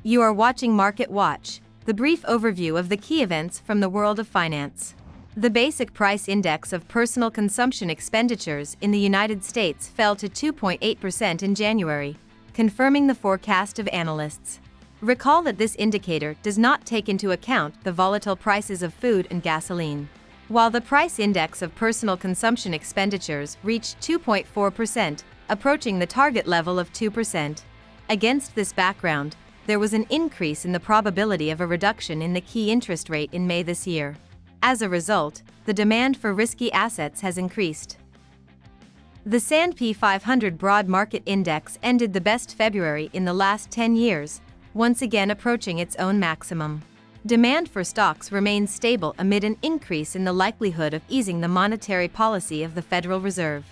You are watching Market Watch, the brief overview of the key events from the world of finance. The basic price index of personal consumption expenditures in the United States fell to 2.8% in January, confirming the forecast of analysts. Recall that this indicator does not take into account the volatile prices of food and gasoline. While the price index of personal consumption expenditures reached 2.4%, approaching the target level of 2%. Against this background, there was an increase in the probability of a reduction in the key interest rate in May this year. As a result, the demand for risky assets has increased. The S&P 500 Broad Market Index ended the best February in the last 10 years, once again approaching its own maximum. Demand for stocks remains stable amid an increase in the likelihood of easing the monetary policy of the Federal Reserve.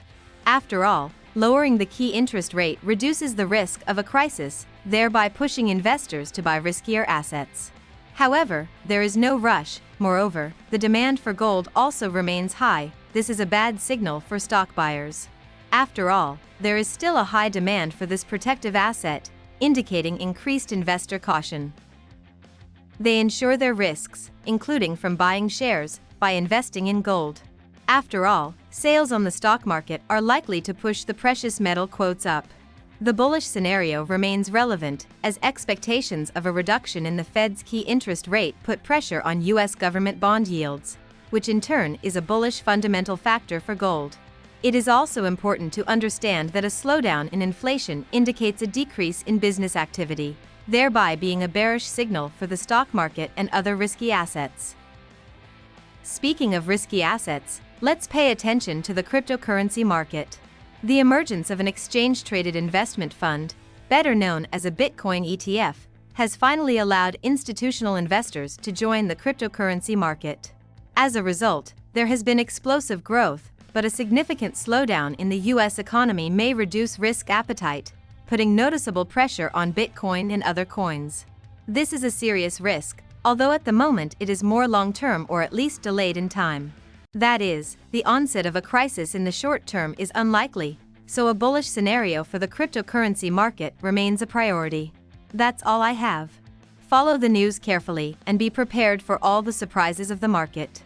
After all, lowering the key interest rate reduces the risk of a crisis, thereby pushing investors to buy riskier assets. However, there is no rush. Moreover, the demand for gold also remains high. This is a bad signal for stock buyers. After all, there is still a high demand for this protective asset, indicating increased investor caution. They insure their risks, including from buying shares, by investing in gold. After all, sales on the stock market are likely to push the precious metal quotes up. The bullish scenario remains relevant, as expectations of a reduction in the Fed's key interest rate put pressure on U.S. government bond yields, which in turn is a bullish fundamental factor for gold. It is also important to understand that a slowdown in inflation indicates a decrease in business activity, thereby being a bearish signal for the stock market and other risky assets. Speaking of risky assets, let's pay attention to the cryptocurrency market. The emergence of an exchange-traded investment fund, better known as a Bitcoin ETF, has finally allowed institutional investors to join the cryptocurrency market. As a result, there has been explosive growth, but a significant slowdown in the U.S. economy may reduce risk appetite, putting noticeable pressure on Bitcoin and other coins. This is a serious risk, although at the moment it is more long-term or at least delayed in time. That is, the onset of a crisis in the short term is unlikely, so a bullish scenario for the cryptocurrency market remains a priority. That's all I have. Follow the news carefully and be prepared for all the surprises of the market.